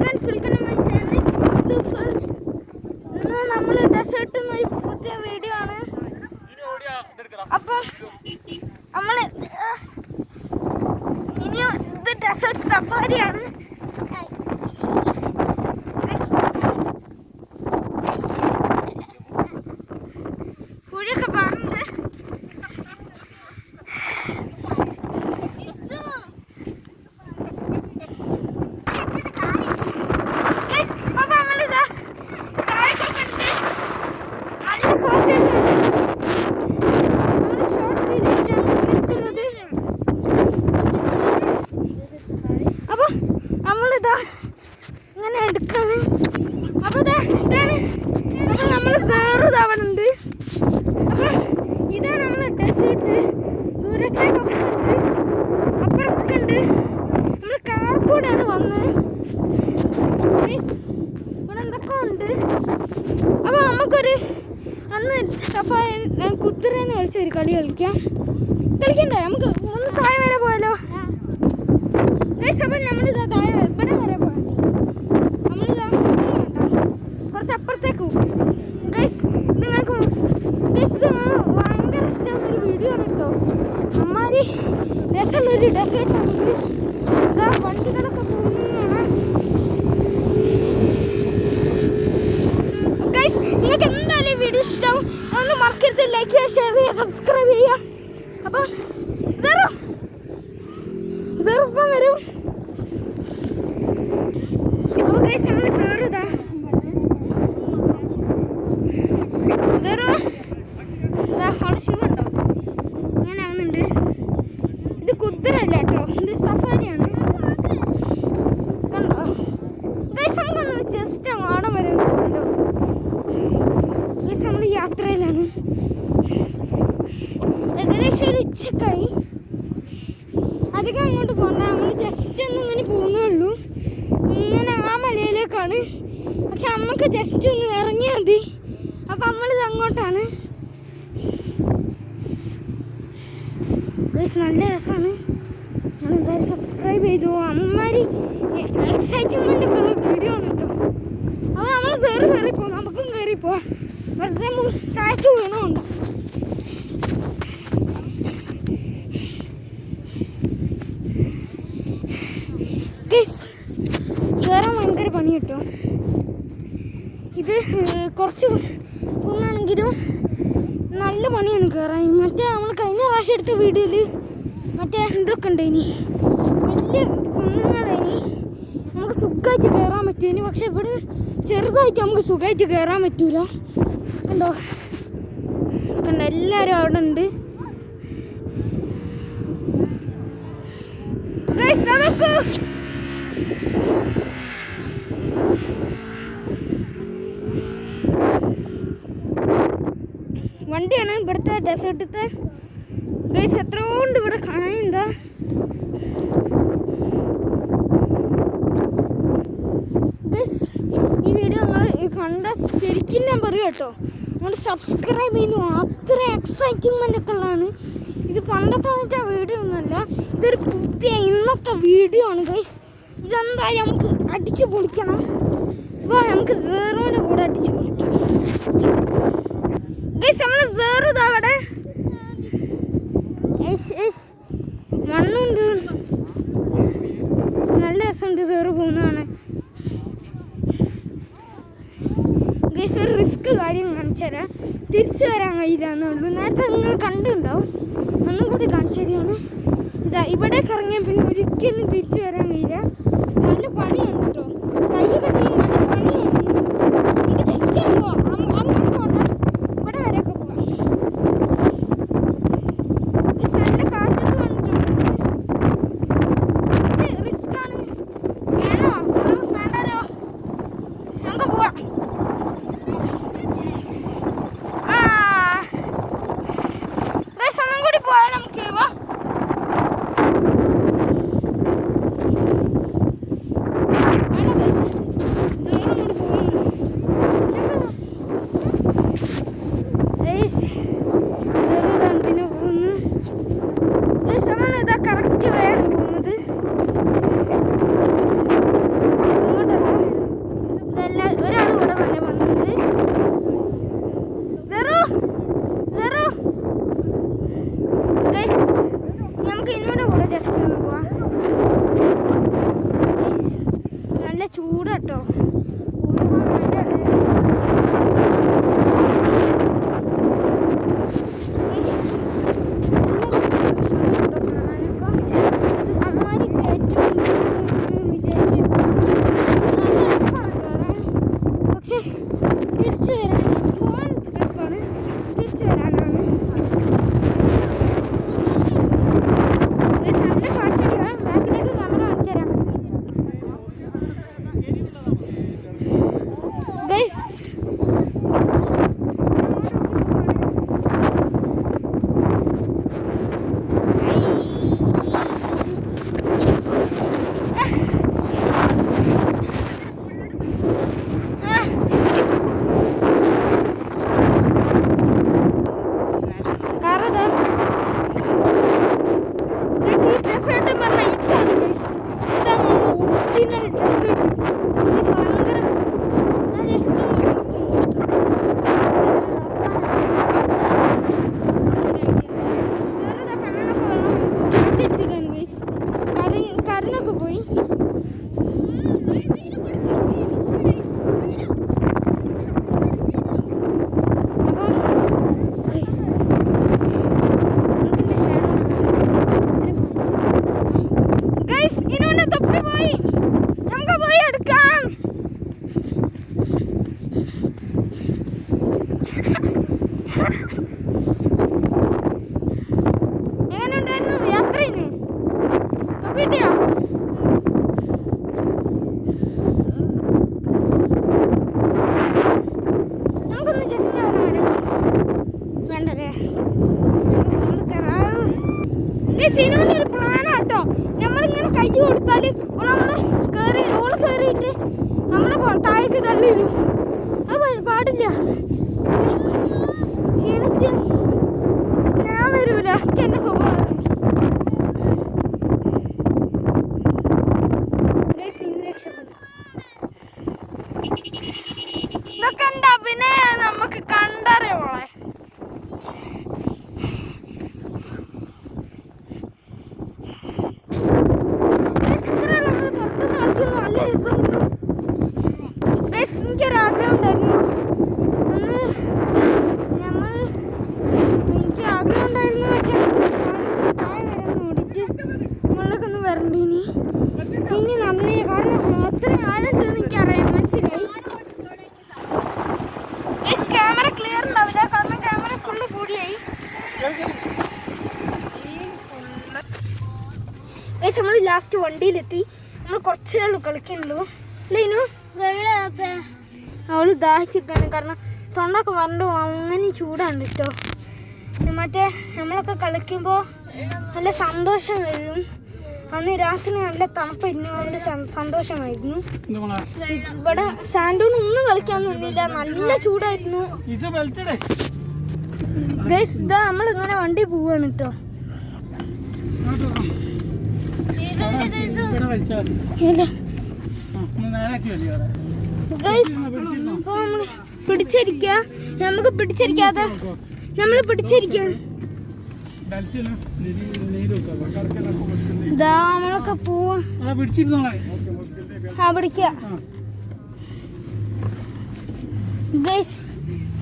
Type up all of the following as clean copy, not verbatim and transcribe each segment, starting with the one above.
Friends, welcome to my channel. ഇന്ന് നമ്മൾ ഡെസേർട്ടിൽ നിന്ന് ഒരു പുതിയ വീഡിയോ ആണ്. അപ്പം നമ്മൾ ഇനി ഇത് ഡെസേർട്ട് സഫാരിയാണ്. കുഴിയൊക്കെ പറഞ്ഞത് ഇങ്ങനെ എടുക്കാണ്. അപ്പോൾ ഇതാണ് നമ്മൾ വേറെ തവണുണ്ട്. അപ്പോൾ ഇതാണ് നമ്മൾ ഡെസേർട്ട്. ദൂരത്തേക്കൊക്കെ ഉണ്ട്, അപ്പുറമൊക്കെ ഉണ്ട്. നമ്മൾ കാർ കൂടെയാണ് വന്നത്. ഇവിടെ എന്തൊക്കെ ഉണ്ട്. അപ്പോൾ നമുക്കൊരു അന്ന് സഫാരി കുതിരയെന്ന് കളിച്ച ഒരു കളി കളിക്കണ്ടേ? നമുക്ക് ഒന്ന് താഴെ വരെ പോയാലോ? അപ്പം നമ്മളിതാ താഴെ ഇവിടെ വരെ പോയാൽ നമ്മളിതാ കുറച്ച് അപ്പുറത്തേക്ക് പോകും. നിങ്ങൾക്ക് ഭയങ്കര ഇഷ്ടമാകുന്നൊരു വീഡിയോ ആണ് കേട്ടോ. അമ്മാരി രസമുള്ളൊരു ഡെസേർട്ട് നമുക്ക് ഇതാ വണ്ടികളൊക്കെ പോകുന്നതാണ്. നിങ്ങൾക്ക് എന്തായാലും ഈ വീഡിയോ ഇഷ്ടമാവും. ഒന്ന് മറക്കരുത്, ലൈക്ക് ചെയ്യുക, ഷെയർ ചെയ്യുക, സബ്സ്ക്രൈബ് ചെയ്യുക. അപ്പം ഇപ്പം വരും. നമ്മൾ കയറുതാ അവിടെ ഷൂ ഉണ്ടോ? അങ്ങനെ ആവുന്നുണ്ട്. ഇത് കുതിരല്ല കേട്ടോ, ഇത് സഫാരിയാണ്. കണ്ടോ? നമുക്കൊന്ന് ജസ്റ്റ് ആടം വരെ പോകല്ലോ. നമ്മൾ യാത്രയിലാണ്. ഏകദേശം ഒരു ഉച്ചക്കായി. അധികം അങ്ങോട്ട് പോകണ്ട, നമ്മൾ ജസ്റ്റ് ഒന്ന് ഇങ്ങനെ പോകുന്നേ ഉള്ളൂ. ഇങ്ങനെ ആ മലയിലേക്കാണ്. പക്ഷെ നമുക്ക് ജസ്റ്റ് ഒന്ന് ഇറങ്ങിയാൽ മതി. അപ്പം നമ്മളിത് അങ്ങോട്ടാണ്. നല്ല രസമാണ്. നമ്മൾ എന്തായാലും സബ്സ്ക്രൈബ് ചെയ്തു. അമ്മമാരി എക്സൈറ്റ്മെൻ്റ് ഒക്കെ ഉള്ള വീഡിയോ ആണ് കേട്ടോ. അപ്പോൾ നമ്മൾ കയറിപ്പോവും, നമുക്കും കയറിപ്പോവാം. വെറുതെ താഴ്ച വീണുണ്ട്. കയറാൻ ഭയങ്കര പണി കേട്ടോ. ഇത് കുറച്ച് കുന്നാണെങ്കിലും നല്ല പണിയാണ് കയറാൻ. മറ്റേ നമ്മൾ കഴിഞ്ഞ പ്രാവശ്യം എടുത്ത വീഡിയോയിൽ മറ്റേ ഇതൊക്കെ ഉണ്ടായിനി, വലിയ കുന്നുകളായിനി. നമുക്ക് സുഖമായിട്ട് കയറാൻ പറ്റും. പക്ഷെ ഇവിടെ ചെറുതായിട്ട് നമുക്ക് സുഖമായിട്ട് കയറാൻ പറ്റൂല. കണ്ടോ എല്ലാവരും അവിടെ ഉണ്ട്. അതൊക്കെ വണ്ടിയാണ് ഇവിടുത്തെ ഡെസേർട്ടത്തെ. ഗൈസ് എത്ര കൊണ്ട് ഇവിടെ കാണാനുണ്ടാ. ഗൈസ് ഈ വീഡിയോ നിങ്ങൾ കണ്ട ശരിക്കും ഞാൻ പറയും കേട്ടോ, നിങ്ങൾ സബ്സ്ക്രൈബ് ചെയ്യുന്നു. അത്ര എക്സൈറ്റ്മെൻ്റ് ഒക്കെ ഉള്ളതാണ്. ഇത് പണ്ടത്തെ വീഡിയോ ഒന്നുമല്ല, ഇതൊരു പുതിയ ഇന്നത്തെ വീഡിയോ ആണ് ഗൈസ്. ഇതെന്തായാലും നമുക്ക് അടിച്ചു പൊളിക്കണം. ഇപ്പോൾ നമുക്ക് സീറോൻ്റെ കൂടെ അടിച്ചു പൊളിക്കാം. ഗൈസ് നമ്മൾ സീറോ ഇതാവട്ടെ. മണ്ണുണ്ട്, നല്ല രസമുണ്ട് സീറോ പോകുന്നതാണ്. ഗൈസ് ഒരു റിസ്ക് കാര്യം കാണിച്ചു തരാം. തിരിച്ചു വരാൻ കഴിയില്ല എന്നുള്ളൂ. നേരത്തെ നിങ്ങൾ കണ്ടുണ്ടാവും, ഒന്നും കൂടി കാണിച്ചു തരികയാണ്. ഇതാ ഇവിടെ ഇറങ്ങിയാൽ പിന്നെ ഒരിക്കലും തിരിച്ചു വരാൻ കഴിയില്ല. നല്ല പണിയാണ് കേട്ടോ. കൈയൊക്കെ ചെയ്യും, നല്ല പണിയാണ്. ഇത് ജസ്റ്റ് അങ്ങോട്ട് പോകണ്ട, ഇവിടെ വരെയൊക്കെ പോകാം. നല്ല കാറ്റത്ത് വന്നിട്ടുണ്ട്. പക്ഷേ റിസ്ക് ആണ്. വേണോ വേണ്ടാലോ? നമുക്ക് പോവാം. ഒന്നും കൂടി പോയാൽ നമുക്ക് ചൂട് കേട്ടോ. പക്ഷെ തിരിച്ചു വരാൻ പോകാൻ എളുപ്പമാണ്, തിരിച്ചു വരാനാണ് നല്ല പാട്ടില്ല. ബാക്കിലേക്ക് ക്യാമറ കാണിച്ചു തരാം ഗൈസ്. കരനൊക്കെ പോയി. എങ്ങനെയുണ്ടായിരുന്നു യാത്രയിന്? തൊപ്പിട്ടിയോ? നമുക്കൊന്ന് ജസ്റ്റ് അവിടെ വരാം. വേണ്ടല്ലേ? സിനുവിൻ്റെ ഒരു പ്ലാനാട്ടോ. നമ്മളിങ്ങനെ കൈ കൊടുത്താൽ ഓള് കയറിയിട്ട് നമ്മളെ താഴേക്ക് തള്ളിയിടും. അത് പാടില്ല. ക്ഷീണിച്ച് ഞാൻ വരൂല, എനിക്ക് എൻ്റെ സ്വഭാവം. ഇതൊക്കെ എന്താ പിന്നെ നമുക്ക് കണ്ടറിയോളെ. എനിക്കൊരാഗ്രഹം ഉണ്ടായിരുന്നു, എനിക്ക് ആഗ്രഹം ഉണ്ടായിരുന്നു വെച്ചാൽ താഴെ വരെ ഓടിച്ച് മുകളിലൊക്കെ ഒന്ന് വരണ്ടേ. ഇനി നന്ദി, കാരണം അത്രയും ആളുണ്ടെന്ന് എനിക്കറിയാം, മനസ്സിലായി. ക്യാമറ ക്ലിയർ ഉണ്ടാവില്ല, കാരണം ക്യാമറ ഫുള്ള് കൂടിയായി. നമ്മൾ ലാസ്റ്റ് വണ്ടിയിലെത്തി. നമ്മൾ കുറച്ചേ ഉള്ളൂ കളിക്കുന്നുള്ളൂ. ഇല്ലേനു അവള് ദാഹിച്ചിരിക്കാണ്, കാരണം തൊണ്ടൊക്കെ വരണ്ടോ അങ്ങനെ ചൂടാണ് കേട്ടോ. മറ്റേ നമ്മളൊക്കെ കളിക്കുമ്പോൾ നല്ല സന്തോഷം വരും. അന്ന് രാത്രി നല്ല തണുപ്പായിരുന്നു, അതുകൊണ്ട് സന്തോഷമായിരുന്നു. ഇവിടെ സാൻഡൂണൊന്നും കളിക്കാൻ നിന്നില്ല, നല്ല ചൂടായിരുന്നു. ഗൈസ് ഇതാ നമ്മളിങ്ങനെ വണ്ടി പോവാണ് കേട്ടോ. പിടിച്ചിരിക്ക, നമുക്ക് പിടിച്ചിരിക്കാതെ നമ്മള് പിടിച്ചിരിക്കാണ്. നമ്മളൊക്കെ പോവാ പിടിക്ക.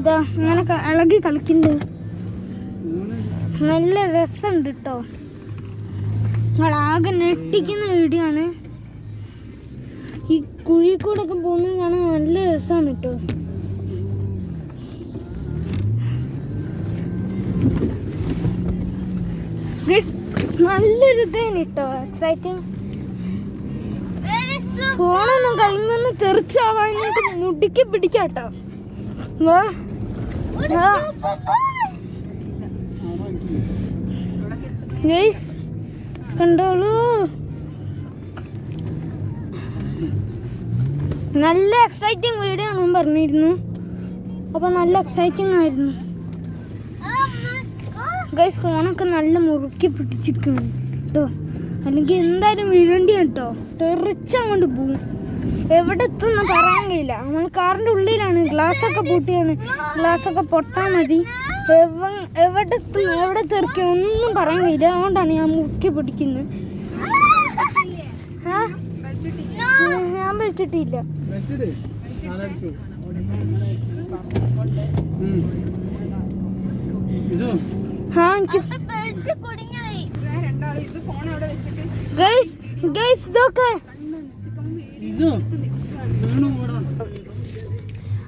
ഇതാ ഇങ്ങനെ ഇളകി കളിക്കുന്നുണ്ട്, നല്ല രസമുണ്ട് കേട്ടോ. നിങ്ങളാകെ ഞെട്ടിക്കുന്ന വീഡിയോ ആണ്. ഈ കുഴിക്കൂടെ ഒക്കെ പോകുന്നത് കാണാൻ നല്ല രസമാണ് കേട്ടോ. നല്ലൊരു ഇതാണ് കേട്ടോ, എക്സൈറ്റിങ്. ഫോണൊന്നും കൈമൊന്നും തെറിച്ചാവാനായിട്ട് മുടിക്ക് പിടിക്കാട്ടോ. കണ്ടോളൂ, നല്ല എക്സൈറ്റിങ് വീഡിയോ ആണ് പറഞ്ഞിരുന്നു. അപ്പോൾ നല്ല എക്സൈറ്റിംഗ് ആയിരുന്നു ഗൈസ്. ഫോണൊക്കെ നല്ല മുറുക്കി പിടിച്ചിരിക്കുകയാണ് കേട്ടോ, അല്ലെങ്കിൽ എന്തായാലും വീഴേണ്ടി കേട്ടോ. തെറിച്ചങ്ങോട്ട് പോവും, എവിടെ എത്തുമെന്ന് പറയാൻ കഴിയില്ല. നമ്മൾ കാറിൻ്റെ ഉള്ളിലാണ്, ഗ്ലാസ്സൊക്കെ പൊട്ടിയാണ്, ഗ്ലാസ്സൊക്കെ പൊട്ടാൻ മതി. എവിടെ എത്തും എവിടെ തെറിക്കുക ഒന്നും പറയാൻ കഴിയില്ല. അതുകൊണ്ടാണ് ഞാൻ മുറുക്കി പിടിക്കുന്നത്. ഞാൻ ഇട്ടിട്ടില്ല.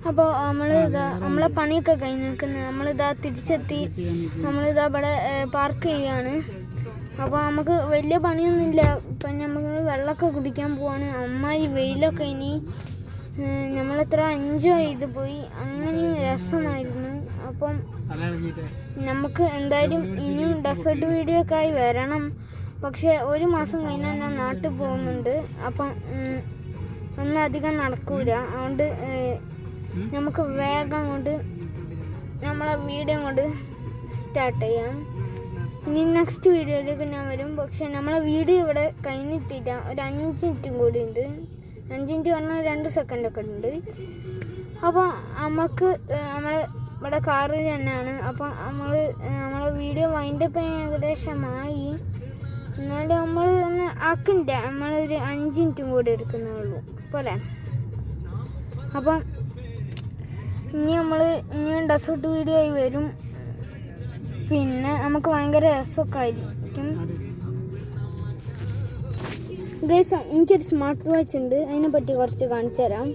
അപ്പോൾ നമ്മളെ പണിയൊക്കെ കഴിഞ്ഞ് നിൽക്കുന്നത്. നമ്മളിതാ തിരിച്ചെത്തി. നമ്മളിതാ ഇവിടെ പാർക്ക് ചെയ്യാണ്. അപ്പോൾ നമുക്ക് വലിയ പണിയൊന്നുമില്ല. ഇപ്പം നമുക്ക് വെള്ളമൊക്കെ കുടിക്കാൻ പോവാണ്. അമ്മായി വെയിലൊക്കെ ഇനി നമ്മളെത്ര എൻജോയ് ചെയ്ത് പോയി. അങ്ങനെ രസമായിരുന്നു. അപ്പം നമുക്ക് എന്തായാലും ഇനിയും ഡെസേർട്ട് വീഡിയോ ഒക്കെ ആയി വരണം. പക്ഷേ 1 മാസം കഴിഞ്ഞാൽ ഞാൻ നാട്ടിൽ പോകുന്നുണ്ട്. അപ്പം ഒന്നും അധികം നടക്കൂല. അതുകൊണ്ട് നമുക്ക് വേഗം കൊണ്ട് നമ്മളെ വീഡിയോ കൊണ്ട് സ്റ്റാർട്ട് ചെയ്യാം. ഇനി നെക്സ്റ്റ് വീഡിയോയിലേക്ക് ഞാൻ വരും. പക്ഷെ നമ്മളെ വീഡിയോ ഇവിടെ കഴിഞ്ഞിട്ടില്ല. ഒരു 5 മിനിറ്റും കൂടി ഉണ്ട്. 5 മിനിറ്റ് പറഞ്ഞാൽ 2 സെക്കൻഡൊക്കെ ഉണ്ട്. അപ്പോൾ നമുക്ക് ഇവിടെ കാറിൽ തന്നെയാണ്. അപ്പം നമ്മളെ വീഡിയോ വൈൻഡപ്പ് ഏകദേശമായി. എന്നാലും നമ്മൾ ഒന്ന് ആക്കില്ല. നമ്മളൊരു 5 മിനിറ്റും കൂടി എടുക്കുന്നുള്ളൂ പോലെ. അപ്പം ഇനിയും ഡെസേർട്ട് വീഡിയോ ആയി വരും. പിന്നെ നമുക്ക് ഭയങ്കര രസമൊക്കെ ആയിരിക്കും. ഗൈസ്, എനിക്കൊരു സ്മാർട്ട് വാച്ച് ഉണ്ട്. അതിനെപ്പറ്റി കുറച്ച് കാണിച്ചു തരാം.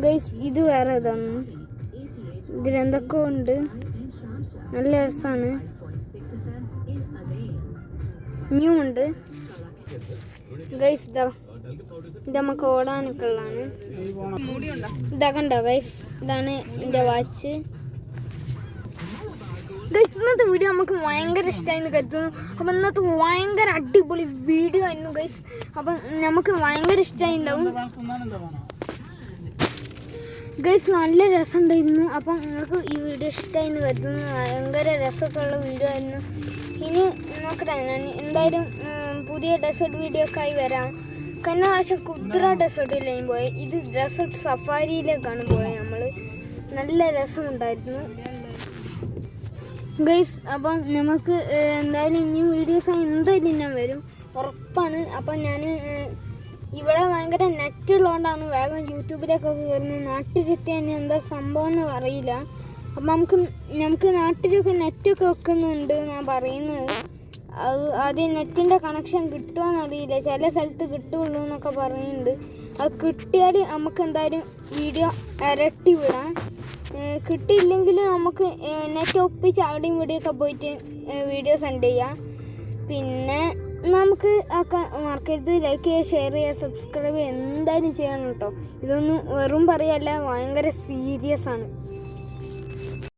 ഗൈസ്, ഇത് വേറെ ഇതാണ്. ഇതിലെന്തൊക്കെ ഉണ്ട്. നല്ല രസമാണ്. ന്യൂ ഉണ്ട്. ഗൈസ്, ഇത് നമുക്ക് ഓടാനൊക്കെ ഉള്ളതാണ്. ഇതൊക്കെ ഉണ്ടോ ഗൈസ്? ഇതാണ് എൻ്റെ വാച്ച്. ഗൈസ്, ഇന്നത്തെ വീഡിയോ നമുക്ക് ഭയങ്കര ഇഷ്ടമായിരുന്നു കരുതുന്നു. അപ്പം ഇന്നത്തെ ഭയങ്കര അടിപൊളി വീഡിയോ ആയിരുന്നു ഗൈസ്. അപ്പം നമുക്ക് ഭയങ്കര ഇഷ്ടമായി ഉണ്ടാവും ഗൈസ്. നല്ല രസമുണ്ടായിരുന്നു. അപ്പം നിങ്ങൾക്ക് ഈ വീഡിയോ ഇഷ്ടമായിരുന്നു കരുതുന്നു. ഭയങ്കര രസമൊക്കെ ഉള്ള വീഡിയോ ആയിരുന്നു. ഇനി നോക്കട്ടെ, ഞാൻ എന്തായാലും പുതിയ ഡെസേർട്ട് വീഡിയോ ഒക്കെ ആയി വരാം. കഴിഞ്ഞ പ്രാവശ്യം കുദ്ര ഡെസേർട്ടിലേയും പോയി. ഇത് ഡെസേർട്ട് സഫാരിയിലേക്കാണ് പോയത് നമ്മൾ. നല്ല രസമുണ്ടായിരുന്നു ഗൈസ്. അപ്പം നമുക്ക് എന്തായാലും ഇനിയും വീഡിയോസ് എന്തായാലും ഞാൻ വരും, ഉറപ്പാണ്. അപ്പം ഞാൻ ഇവിടെ ഭയങ്കര നെറ്റ് ഉള്ളതുകൊണ്ടാണ് വേഗം യൂട്യൂബിലേക്കൊക്കെ കയറുന്നത്. നാട്ടിലെത്തിയാൽ എന്താ സംഭവം എന്ന് അറിയില്ല. അപ്പം നമുക്ക് നാട്ടിലൊക്കെ നെറ്റൊക്കെ വെക്കുന്നുണ്ട് ഞാൻ പറയുന്നത്. അത് ആദ്യം നെറ്റിൻ്റെ കണക്ഷൻ കിട്ടുമോയെന്നറിയില്ല. ചില സ്ഥലത്ത് കിട്ടുള്ളൂ എന്നൊക്കെ പറയുന്നുണ്ട്. അത് കിട്ടിയാൽ നമുക്ക് എന്തായാലും വീഡിയോ ഇരട്ടി വിടാം. കിട്ടിയില്ലെങ്കിലും നമുക്ക് നെറ്റ് ഒപ്പിച്ച് അവിടെയും ഇവിടെയൊക്കെ പോയിട്ട് വീഡിയോ സെൻഡ് ചെയ്യാം. പിന്നെ നമുക്ക് മറക്കരുത് ലൈക്ക് ചെയ്യുക, ഷെയർ ചെയ്യുക, സബ്സ്ക്രൈബ് ചെയ്യുക. എന്തായാലും ചെയ്യണം കേട്ടോ. ഇതൊന്നും വെറും പറയല്ല, ഭയങ്കര സീരിയസ് ആണ്.